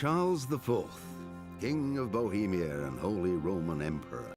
Charles IV, King of Bohemia and Holy Roman Emperor.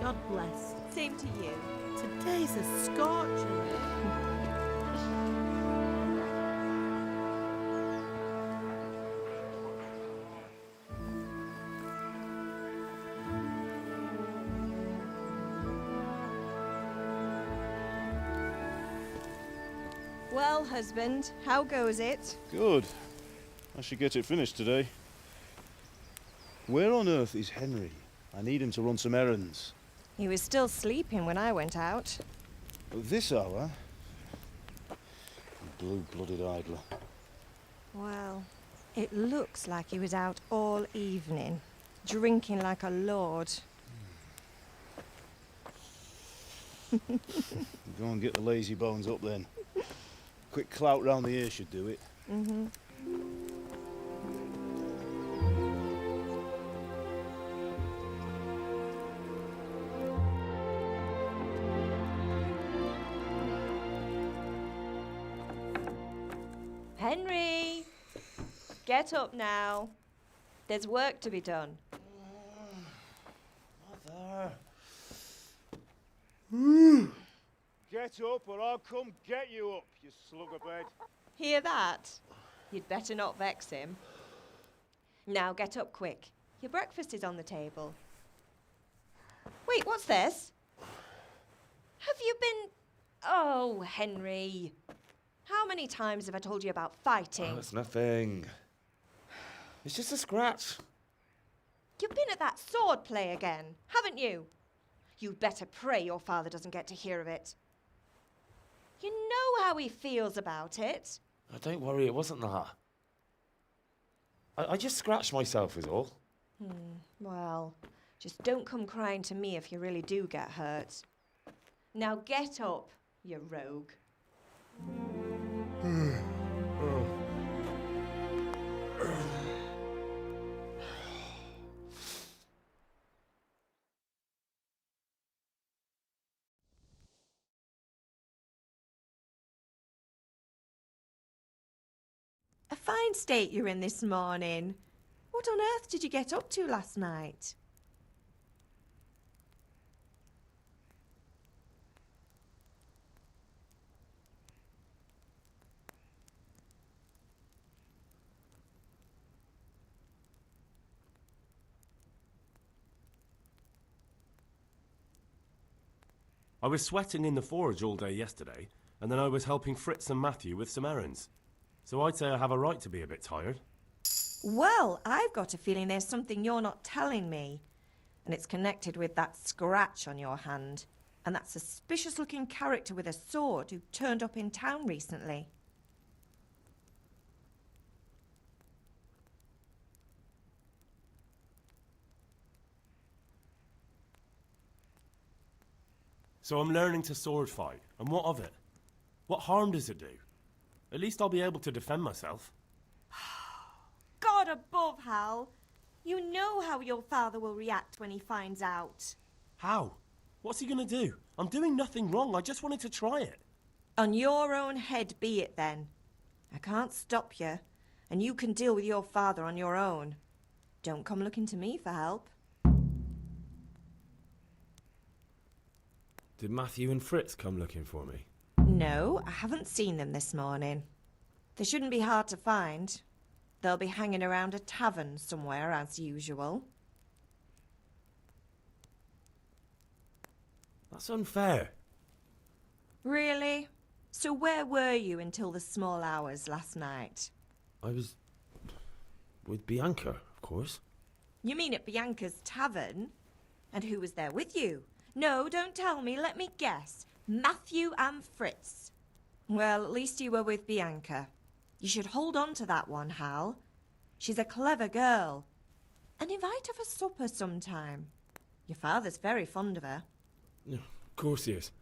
God bless. Same to you. Today's a scorcher. Well, husband, how goes it? Good. I should get it finished today. Where on earth is Henry? I need him to run some errands. He was still sleeping when I went out. At this hour? Blue-blooded idler. Well, it looks like he was out all evening, drinking like a lord. Go and get the lazy bones up then. Quick clout round the ear should do it. Mm-hmm. Henry! Get up now. There's work to be done. Mother. Get up or I'll come get you up, you slugabed. Hear that? You'd better not vex him. Now get up quick. Your breakfast is on the table. Wait, what's this? Have you been... Oh, Henry. How many times have I told you about fighting? Oh, it's nothing. It's just a scratch. You've been at that sword play again, haven't you? You'd better pray your father doesn't get to hear of it. You know how he feels about it. Oh, don't worry, it wasn't that. I just scratched myself is all. Well, just don't come crying to me if you really do get hurt. Now get up, you rogue. A fine state you're in this morning. What on earth did you get up to last night? I was sweating in the forge all day yesterday, and then I was helping Fritz and Matthew with some errands. So I'd say I have a right to be a bit tired. Well, I've got a feeling there's something you're not telling me. And it's connected with that scratch on your hand. And that suspicious-looking character with a sword who turned up in town recently. So I'm learning to sword fight, and what of it? What harm does it do? At least I'll be able to defend myself. God above, Hal. You know how your father will react when he finds out. How? What's he gonna do? I'm doing nothing wrong, I just wanted to try it. On your own head be it then. I can't stop you, and you can deal with your father on your own. Don't come looking to me for help. Did Matthew and Fritz come looking for me? No, I haven't seen them this morning. They shouldn't be hard to find. They'll be hanging around a tavern somewhere as usual. That's unfair. Really? So where were you until the small hours last night? I was with Bianca, of course. You mean at Bianca's tavern? And who was there with you? No, don't tell me. Let me guess. Matthew and Fritz. Well, at least you were with Bianca. You should hold on to that one, Hal. She's a clever girl. And invite her for supper sometime. Your father's very fond of her. Of course he is.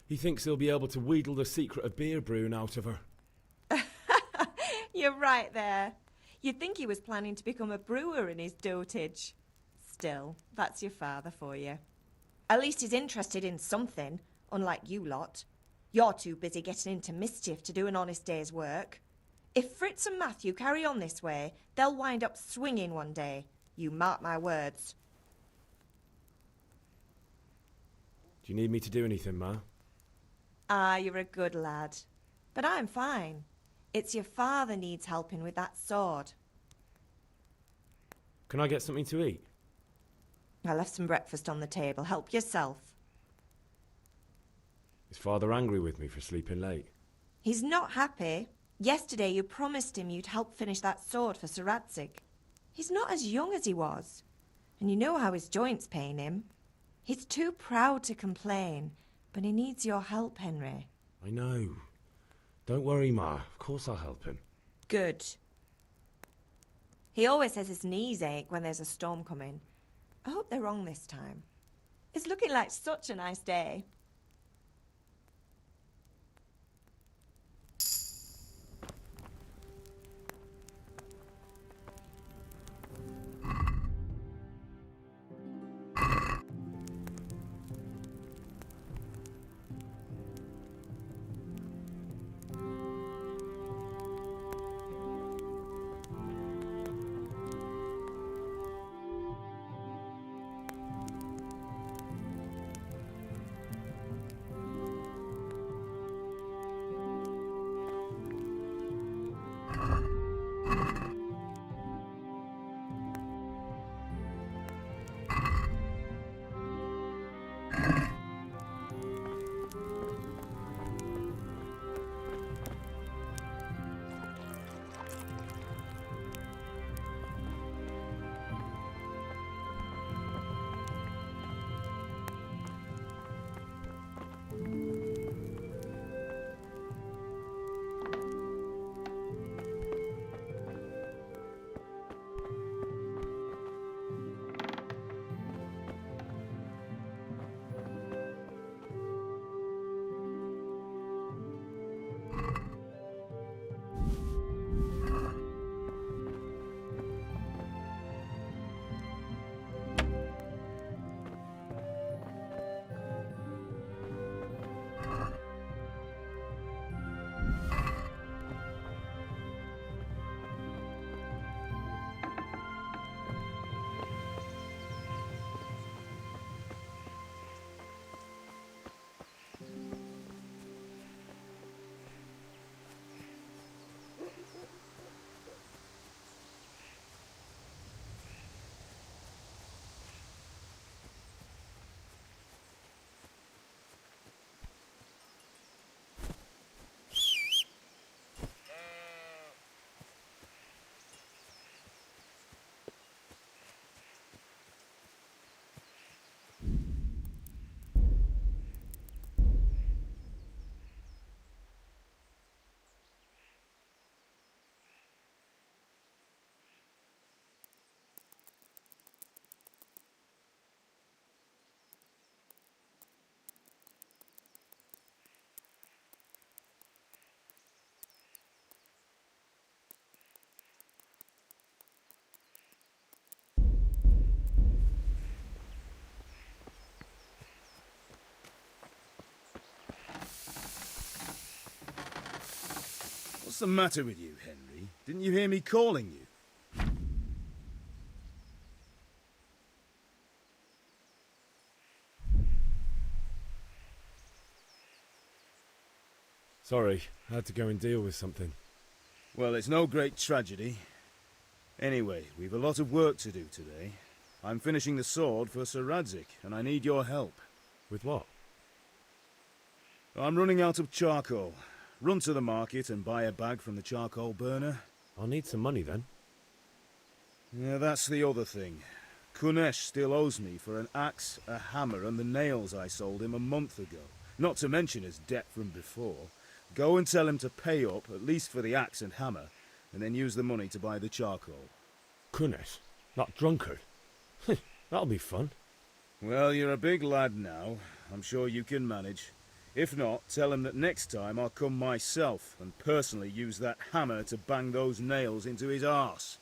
He thinks he'll be able to wheedle the secret of beer brewing out of her. You're right there. You'd think he was planning to become a brewer in his dotage. Still, that's your father for you. At least he's interested in something, unlike you lot. You're too busy getting into mischief to do an honest day's work. If Fritz and Matthew carry on this way, they'll wind up swinging one day. You mark my words. Do you need me to do anything, Ma? Ah, you're a good lad. But I'm fine. It's your father needs helping with that sword. Can I get something to eat? I left some breakfast on the table. Help yourself. Is Father angry with me for sleeping late? He's not happy. Yesterday you promised him you'd help finish that sword for Sir Radzig. He's not as young as he was. And you know how his joints pain him. He's too proud to complain, but he needs your help, Henry. I know. Don't worry, Ma. Of course I'll help him. Good. He always says his knees ache when there's a storm coming. I hope they're wrong this time. It's looking like such a nice day. What's the matter with you, Henry? Didn't you hear me calling you? Sorry, I had to go and deal with something. Well, it's no great tragedy. Anyway, we've a lot of work to do today. I'm finishing the sword for Sir Radzig, and I need your help. With what? I'm running out of charcoal. Run to the market and buy a bag from the charcoal burner. I'll need some money then. Yeah, that's the other thing. Kunesh still owes me for an axe, a hammer, and the nails I sold him a month ago. Not to mention his debt from before. Go and tell him to pay up, at least for the axe and hammer, and then use the money to buy the charcoal. Kunesh? That drunkard? That'll be fun. Well, you're a big lad now. I'm sure you can manage. If not, tell him that next time I'll come myself and personally use that hammer to bang those nails into his arse.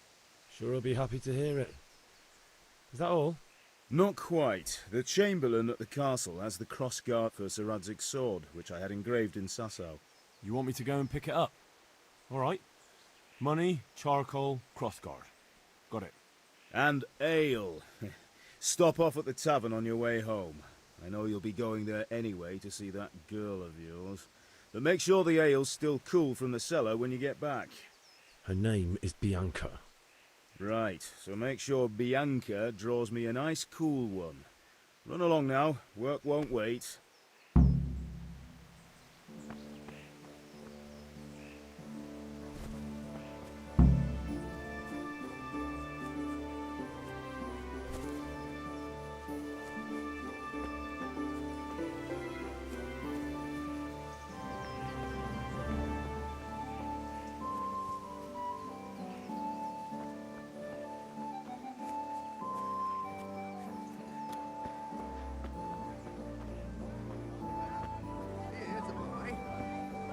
Sure he'll be happy to hear it. Is that all? Not quite. The Chamberlain at the castle has the crossguard for Sir Radzig's sword, which I had engraved in Sasau. You want me to go and pick it up? All right. Money, charcoal, crossguard. Got it. And ale. Stop off at the tavern on your way home. I know you'll be going there anyway to see that girl of yours. But make sure the ale's still cool from the cellar when you get back. Her name is Bianca. Right, so make sure Bianca draws me a nice cool one. Run along now, work won't wait.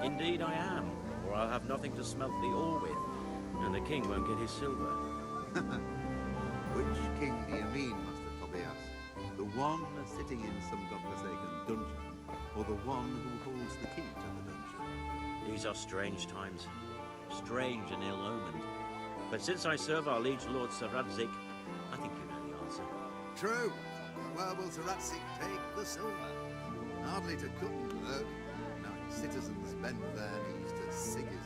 Indeed I am, or I'll have nothing to smelt the ore with, and the king won't get his silver. Which king do you mean, Master Tobias? The one sitting in some godforsaken dungeon, or the one who holds the key to the dungeon? These are strange times, strange and ill-omened. But since I serve our liege lord Sir Radzig, I think you know the answer. True. Where will Sir Radzig take the silver? Hardly to Kuttenberg. No, citizens bend their knees to Sigismund.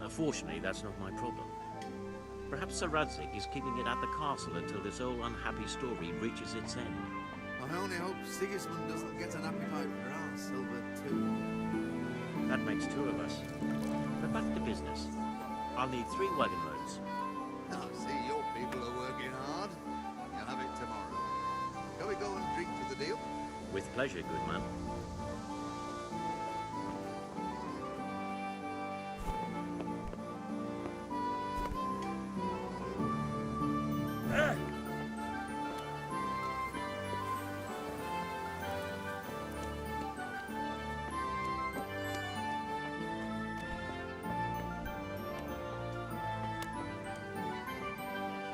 Fortunately, that's not my problem. Perhaps Sir Radzig is keeping it at the castle until this old unhappy story reaches its end. I only hope Sigismund doesn't get an appetite for our silver too. That makes two of us. But back to business. I'll need 3 wagon loads. Now, see, your people are working hard. You'll have it tomorrow. Shall we go and drink to the deal? With pleasure, good man.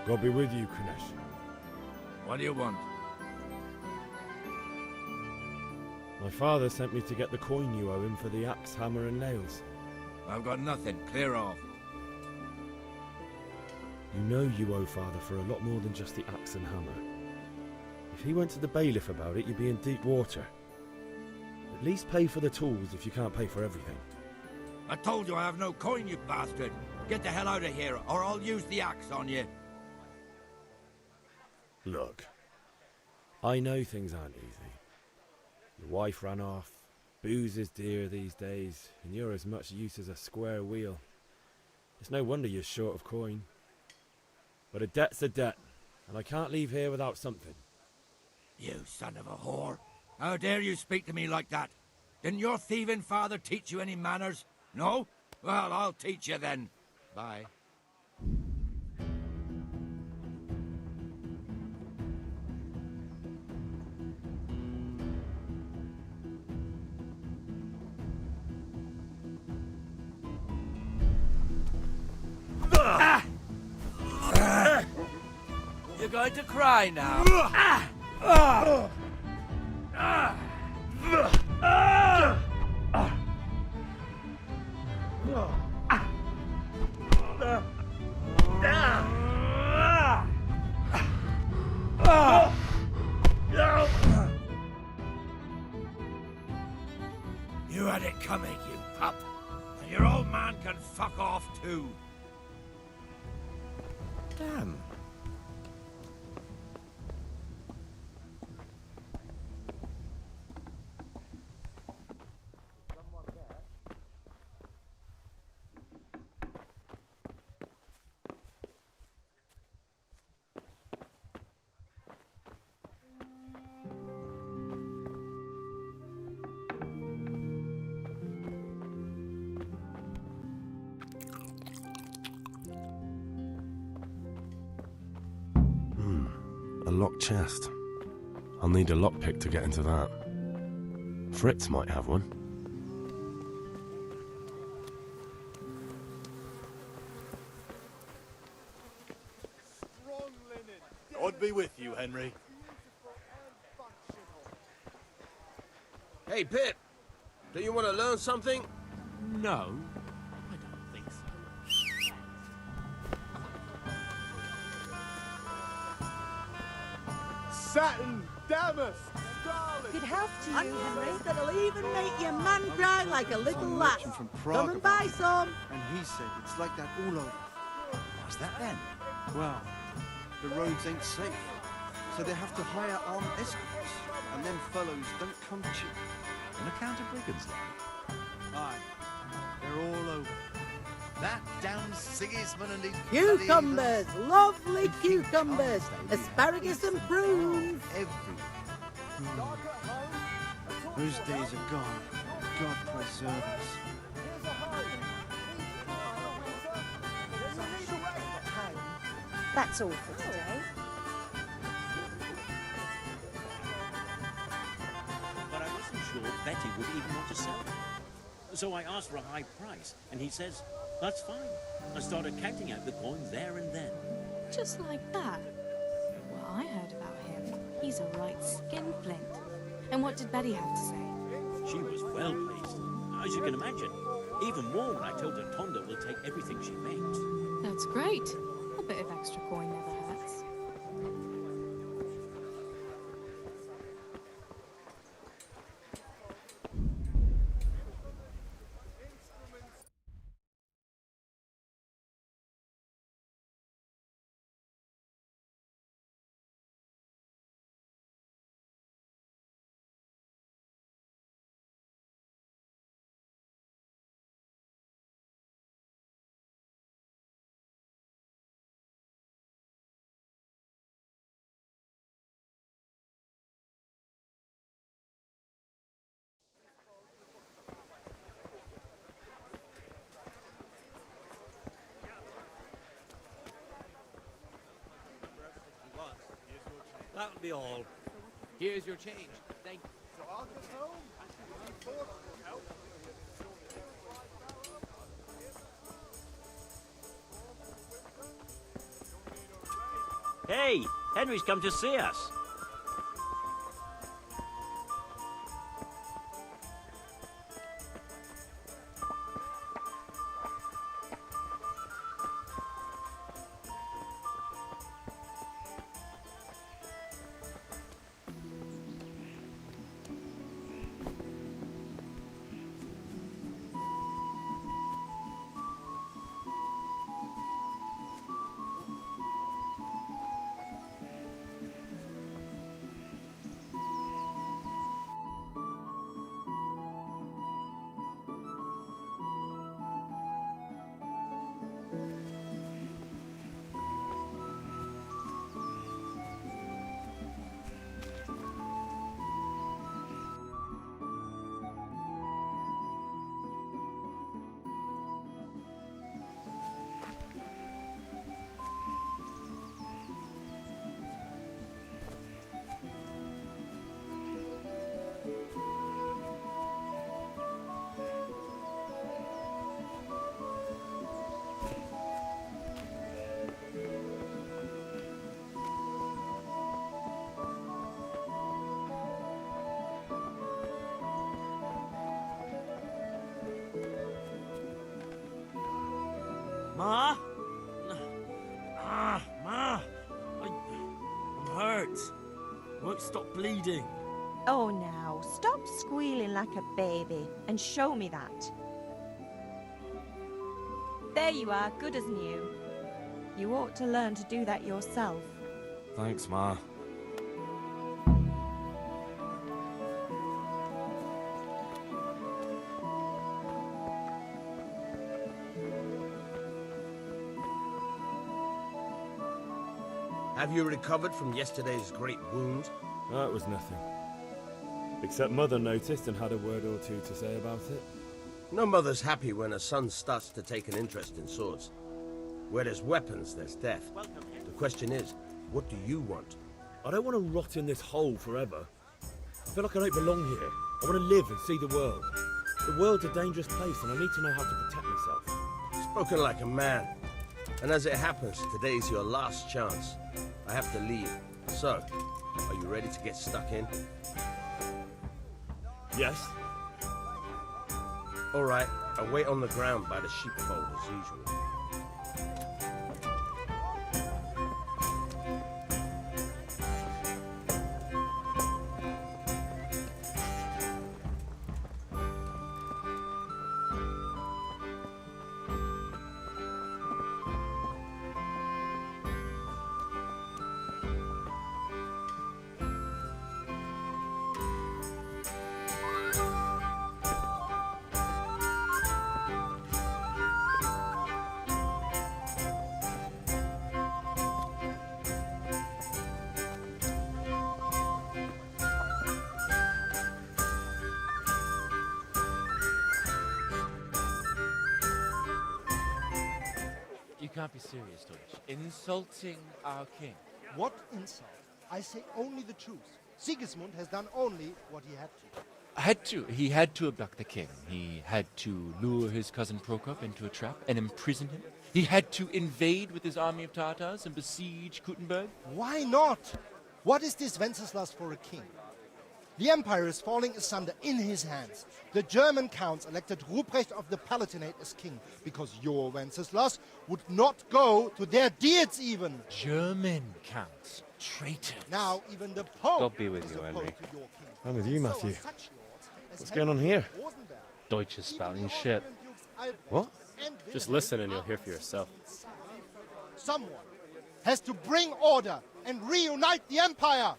God be with you, Kunesh. What do you want? My father sent me to get the coin you owe him for the axe, hammer and nails. I've got nothing. Clear off. You know you owe father for a lot more than just the axe and hammer. If he went to the bailiff about it, you'd be in deep water. At least pay for the tools if you can't pay for everything. I told you I have no coin, you bastard. Get the hell out of here, or I'll use the axe on you. Look, I know things aren't easy. Your wife ran off, booze is dear these days, and you're as much use as a square wheel. It's no wonder you're short of coin. But a debt's a debt, and I can't leave here without something. You son of a whore. How dare you speak to me like that? Didn't your thieving father teach you any manners? No? Well, I'll teach you then. Bye. You're going to cry now. You had it coming, you pup. And your old man can fuck off too. Damn. A locked chest. I'll need a lockpick to get into that. Fritz might have one. God be with you, Henry. Hey, Pip. Do you want to learn something? No, I don't think so. Saturn, damask, scarlet. Good health to you, And Henry. Henry. That'll even make your man cry like a little lass. From Come Prague and buy about it, some. and he said it's like that all over. What's that then? Well, the roads ain't safe, so they have to hire armed escorts, and them fellows don't come cheap. On account of brigands, like? Aye, they're all over. That damn Sigismund and his Cucumbers, lovely bloody cucumbers, They have asparagus and prunes. everywhere. Those days are gone. God preserve us. That's all for today. But I wasn't sure Betty would even want to sell it. So I asked for a high price, and he says, that's fine. I started counting out the coin there and then. Just like that? Well, I heard about him. He's a right skinflint. And what did Betty have to say? She was well pleased, as you can imagine. Even more when I told her Tonda will take everything she makes. That's great. A bit of extra coin never hurts. That'll be all. Here's your change. Thank you. So I'll get home. Hey, Henry's come to see us. Ma? Ma! I'm hurt. Won't stop bleeding. Oh, now, stop squealing like a baby and show me that. There you are, good as new. You ought to learn to do that yourself. Thanks, Ma. Have you recovered from yesterday's great wound? That was nothing. Except Mother noticed and had a word or two to say about it. No mother's happy when her son starts to take an interest in swords. Where there's weapons, there's death. The question is, what do you want? I don't want to rot in this hole forever. I feel like I don't belong here. I want to live and see the world. The world's a dangerous place and I need to know how to protect myself. Spoken like a man. And as it happens, today's your last chance. I have to leave. So, are you ready to get stuck in? Yes. All right, I'll wait on the ground by the sheepfold as usual. You can't be serious, Deutsch. Insulting our king. What insult? I say only the truth. Sigismund has done only what he had to. He had to abduct the king. He had to lure his cousin Prokop into a trap and imprison him. He had to invade with his army of Tatars and besiege Kuttenberg. Why not? What is this Wenceslas for a king? The empire is falling asunder in his hands. The German counts elected Ruprecht of the Palatinate as king because your Wenceslas would not go to their deeds even. German counts. Traitors. Now even the Pope God be with is you, opposed Henry. to your king. I'm with you, Matthew. So are such lords as What's going on here? Rosenberg, Deutsch is spouting shit. What? Just listen and you'll hear for yourself. Someone has to bring order and reunite the empire.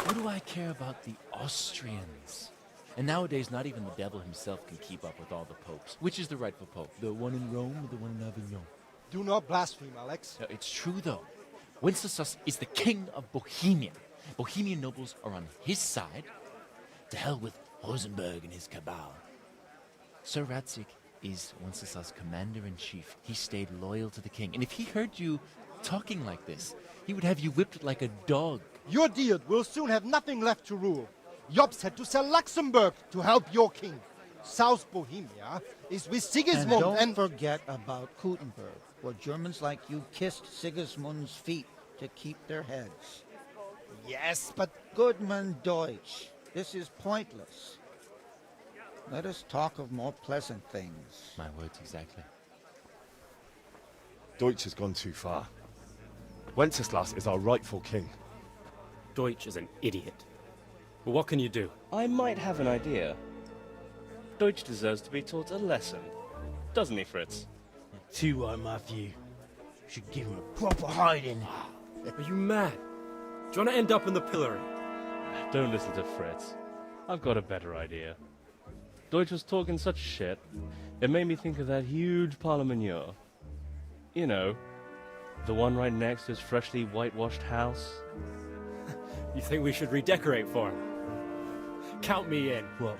What do I care about the Austrians? And nowadays, not even the devil himself can keep up with all the popes. Which is the rightful pope? The one in Rome or the one in Avignon? Do not blaspheme, Alex. No, it's true, though. Wenceslas is the king of Bohemia. Bohemian nobles are on his side. To hell with Rosenberg and his cabal. Sir Radzik is Wenceslas' commander-in-chief. He stayed loyal to the king. And if he heard you talking like this, he would have you whipped like a dog. Your deed will soon have nothing left to rule. Jobst had to sell Luxembourg to help your king. South Bohemia is with Sigismund and don't forget about Kuttenberg, where Germans like you kissed Sigismund's feet to keep their heads. Yes, but... Goodman Deutsch, this is pointless. Let us talk of more pleasant things. My words exactly. Deutsch has gone too far. Wenceslas is our rightful king. Deutsch is an idiot. Well, what can you do? I might have an idea. Deutsch deserves to be taught a lesson. Doesn't he, Fritz? Too right, Matthew. Should give him a proper hiding. Are you mad? Do you want to end up in the pillory? Don't listen to Fritz. I've got a better idea. Deutsch was talking such shit, it made me think of that huge parliament. You know, the one right next to his freshly whitewashed house. You think we should redecorate for him? Count me in. Well,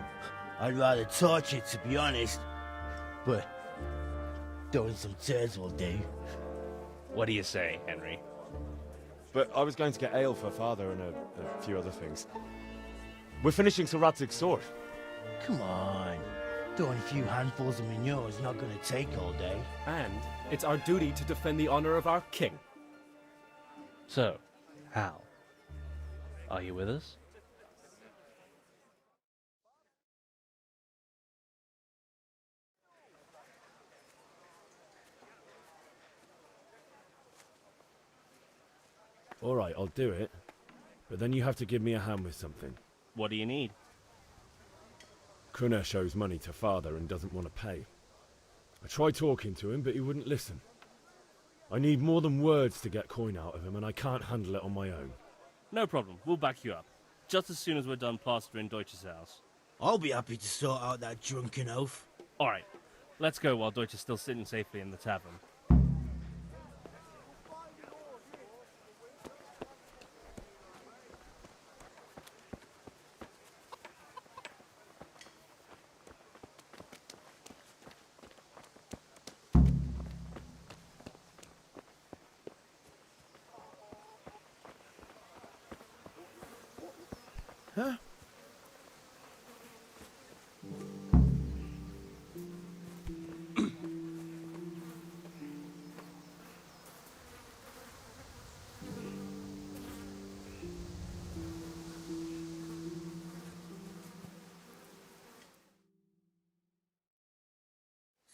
I'd rather torch it, to be honest. But throwing some tears will do. What do you say, Henry? But I was going to get ale for Father and a few other things. We're finishing Sir Radzig's sword. Come on. Throwing a few handfuls of manure is not going to take all day. And it's our duty to defend the honor of our king. So, Hal, are you with us? All right, I'll do it. But then you have to give me a hand with something. What do you need? Kunesh owes money to father and doesn't want to pay. I tried talking to him, but he wouldn't listen. I need more than words to get coin out of him, and I can't handle it on my own. No problem. We'll back you up. Just as soon as we're done plastering Deutsch's house. I'll be happy to sort out that drunken oaf. All right. Let's go while Deutsch is still sitting safely in the tavern. Huh?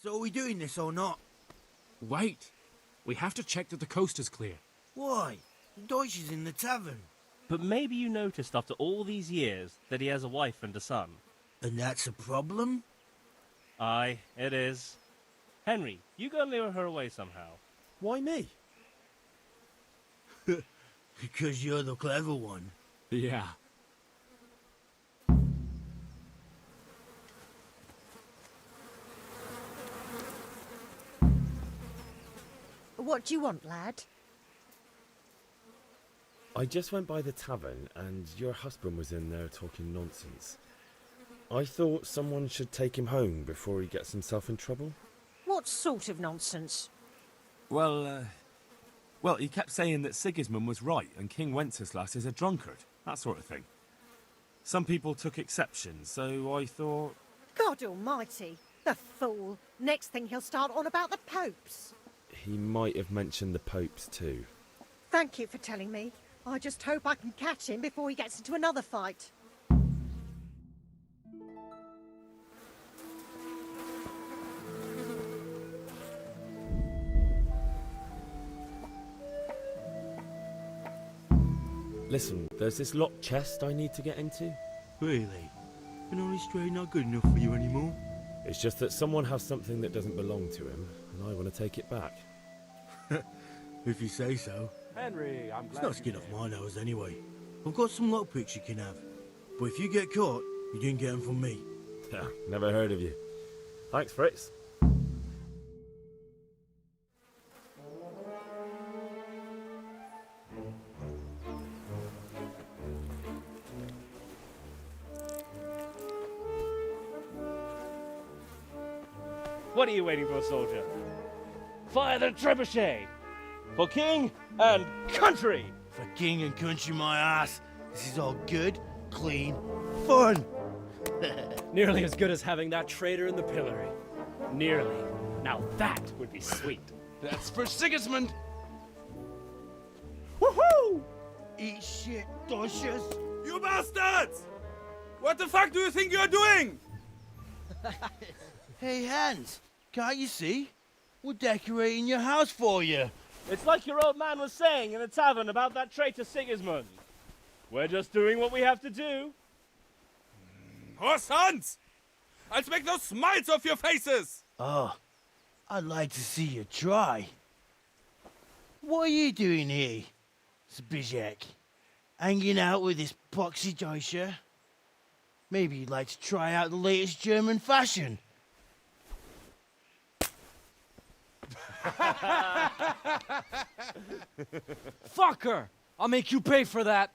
So are we doing this or not? Wait. We have to check that the coast is clear. Why? Deutsch is in the tavern. But maybe you noticed after all these years that he has a wife and a son. And that's a problem? Aye, it is. Henry, you go lure her away somehow. Why me? Because you're the clever one. Yeah. What do you want, lad? I just went by the tavern and your husband was in there talking nonsense. I thought someone should take him home before he gets himself in trouble. What sort of nonsense? Well, he kept saying that Sigismund was right and King Wenceslas is a drunkard, that sort of thing. Some people took exception, so I thought... God almighty, the fool. Next thing he'll start on about the popes. He might have mentioned the popes too. Thank you for telling me. I just hope I can catch him before he gets into another fight. Listen, there's this locked chest I need to get into. Really? An honest trade not good enough for you anymore? It's just that someone has something that doesn't belong to him, and I want to take it back. If you say so. Henry, I'm It's not skin off my nose anyway. I've got some lockpicks you can have. But if you get caught, you didn't get them from me. Yeah, never heard of you. Thanks, Fritz. What are you waiting for, soldier? Fire the trebuchet! For king and country! For king and country, my ass. This is all good, clean, fun. Nearly as good as having that traitor in the pillory. Nearly. Now that would be sweet. That's for Sigismund! Woohoo! Eat shit, Deutsches. You bastards! What the fuck do you think you're doing? Hey, Hans, can't you see? We're decorating your house for you. It's like your old man was saying in the tavern about that traitor Sigismund. We're just doing what we have to do. Oh, sons! I'll make those smiles off your faces! Oh, I'd like to see you try. What are you doing here, Zbigniew? Hanging out with this poxy Deutscher? Maybe you'd like to try out the latest German fashion. Fucker! I'll make you pay for that.